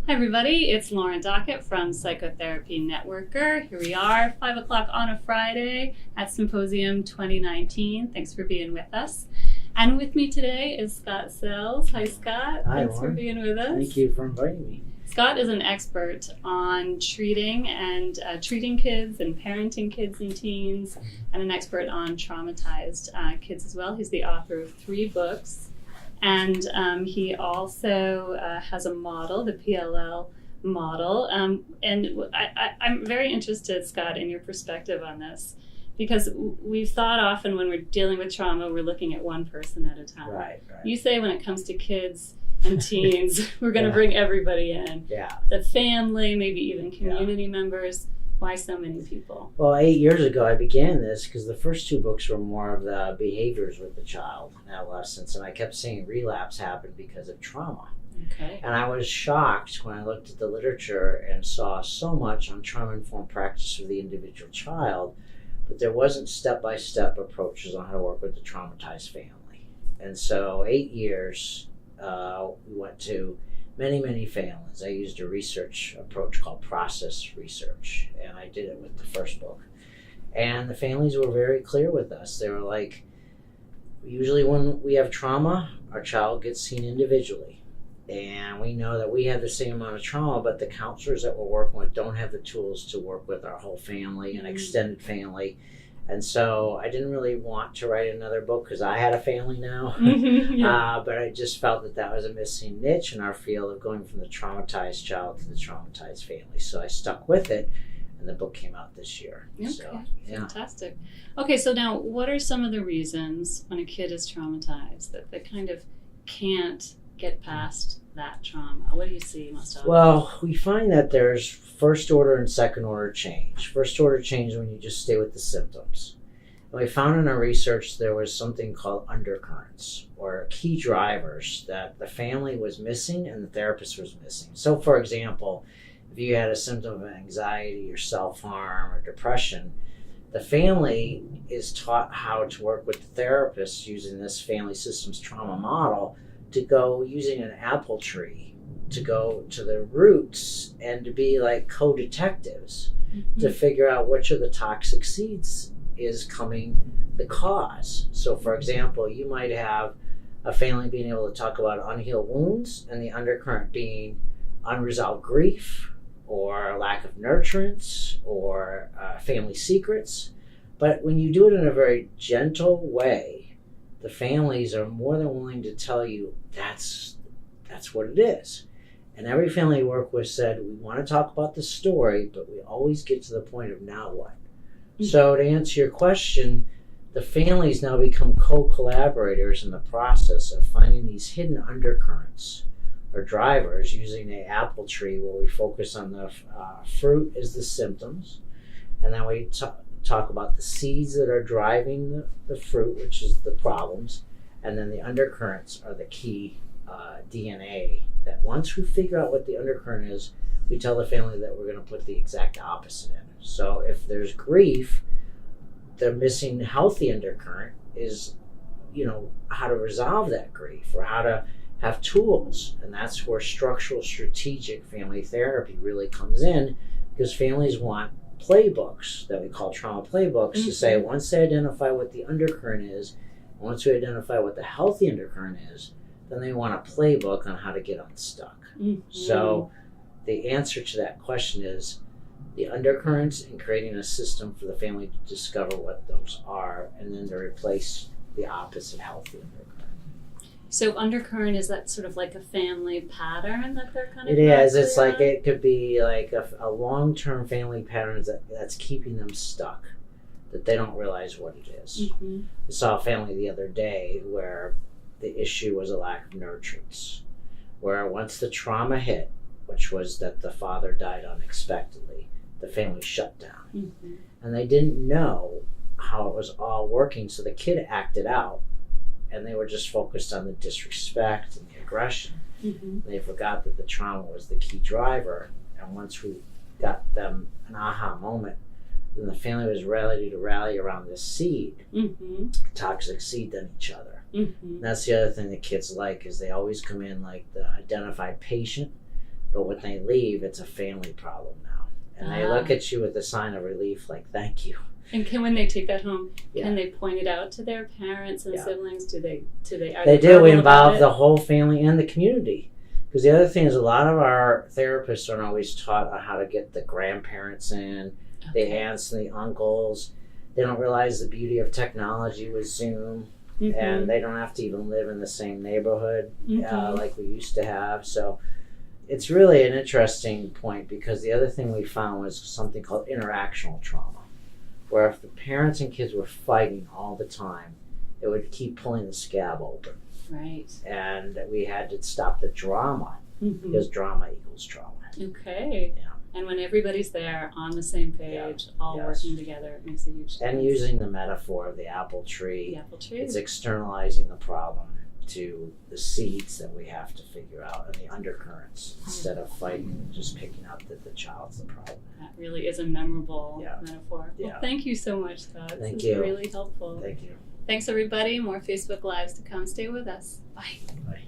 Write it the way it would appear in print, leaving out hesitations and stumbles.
Hi everybody, it's Lauren Dockett from Psychotherapy Networker. Here we are, 5 o'clock on a Friday at Symposium 2019. Thanks for being with us. And with me today is Scott Sells. Hi Scott, Hi, thanks Lauren. for being with us. Thank you for inviting me. Scott is an expert on treating kids and parenting kids and teens, and an expert on traumatized kids as well. He's the author of 3 books. And he also has a model, the PLL Model. And I'm very interested, Scott, in your perspective on this, because we've thought often when we're dealing with trauma, we're looking at one person at a time. Right. You say when it comes to kids and teens, we're going to Yeah. bring everybody in. Yeah. The family, maybe even community members. Why so many people? Well, 8 years ago, I began this because the first 2 books were more of the behaviors with the child and adolescents, and I kept seeing relapse happen because of trauma. Okay. And I was shocked when I looked at the literature and saw so much on trauma-informed practice of the individual child, but there wasn't step-by-step approaches on how to work with the traumatized family. And so 8 years, we went to many families. I used a research approach called process research, and I did it with the first book. And the families were very clear with us. They were like, usually when we have trauma, our child gets seen individually. And we know that we have the same amount of trauma, but the counselors that we're working with don't have the tools to work with our whole family and extended family. And so I didn't really want to write another book because I had a family now. Yeah. But I just felt that that was a missing niche in our field of going from the traumatized child to the traumatized family. So I stuck with it, and the book came out this year. Okay, So, yeah. fantastic. Okay, so now what are some of the reasons when a kid is traumatized that they kind of can't get past that trauma? What do you see most often? Well, we find that there's first order and second order change. First order change when you just stay with the symptoms. And we found in our research there was something called undercurrents, or key drivers that the family was missing and the therapist was missing. So for example, if you had a symptom of anxiety or self-harm or depression, the family is taught how to work with the therapist using this family systems trauma model to go using an apple tree to go to the roots and to be like co-detectives to figure out which of the toxic seeds is coming the cause. So for example, you might have a family being able to talk about unhealed wounds and the undercurrent being unresolved grief or lack of nurturance or family secrets. But when you do it in a very gentle way, the families are more than willing to tell you that's what it is. And every family we work with said, we want to talk about the story, but we always get to the point of now what? Mm-hmm. So to answer your question, the families now become co-collaborators in the process of finding these hidden undercurrents or drivers using an apple tree where we focus on the fruit as the symptoms, and then we talk about the seeds that are driving the fruit, which is the problems, and then the undercurrents are the key DNA that once we figure out what the undercurrent is, we tell the family that we're going to put the exact opposite in. So if there's grief, the missing healthy undercurrent is, how to resolve that grief or how to have tools. And that's where structural strategic family therapy really comes in, because families want playbooks that we call trauma playbooks to say, once they identify what the undercurrent is, once we identify what the healthy undercurrent is, then they want a playbook on how to get unstuck. So the answer to that question is the undercurrents and creating a system for the family to discover what those are, and then to replace the opposite healthy undercurrent. So undercurrent, is that sort of like a family pattern that they're kind of... It is. It's like it could be like a long-term family pattern that's keeping them stuck, that they don't realize what it is. I saw a family the other day where the issue was a lack of nurturance, where once the trauma hit, which was that the father died unexpectedly, the family shut down. And they didn't know how it was all working, so the kid acted out, and they were just focused on the disrespect and the aggression. They forgot that the trauma was the key driver, and once we got them an aha moment, then the family was ready to rally around this seed, toxic seed, than each other. That's the other thing that kids like, is they always come in like the identified patient but when they leave, it's a family problem now. And they look at you with a sign of relief, like, thank you. And when they take that home, Yeah. can they point it out to their parents and siblings? Do they? They do. We involve the whole family and the community. Because the other thing is, a lot of our therapists aren't always taught on how to get the grandparents in, the aunts and the uncles. They don't realize the beauty of technology with Zoom, and they don't have to even live in the same neighborhood like we used to have. So it's really an interesting point, because the other thing we found was something called interactional trauma, where if the parents and kids were fighting all the time, it would keep pulling the scab open. Right. And we had to stop the drama, because drama equals trauma. Okay. Yeah. And when everybody's there on the same page, all working together, it makes a huge difference. And using the metaphor of the apple tree. The apple tree. It's externalizing the problem to the seeds that we have to figure out, and the undercurrents, instead of fighting and just picking up that the child's the problem. That really is a memorable metaphor. Well, thank you so much, Scott. Thank this you. is really helpful. Thank you. Thanks, everybody. More Facebook Lives to come. Stay with us. Bye. Bye.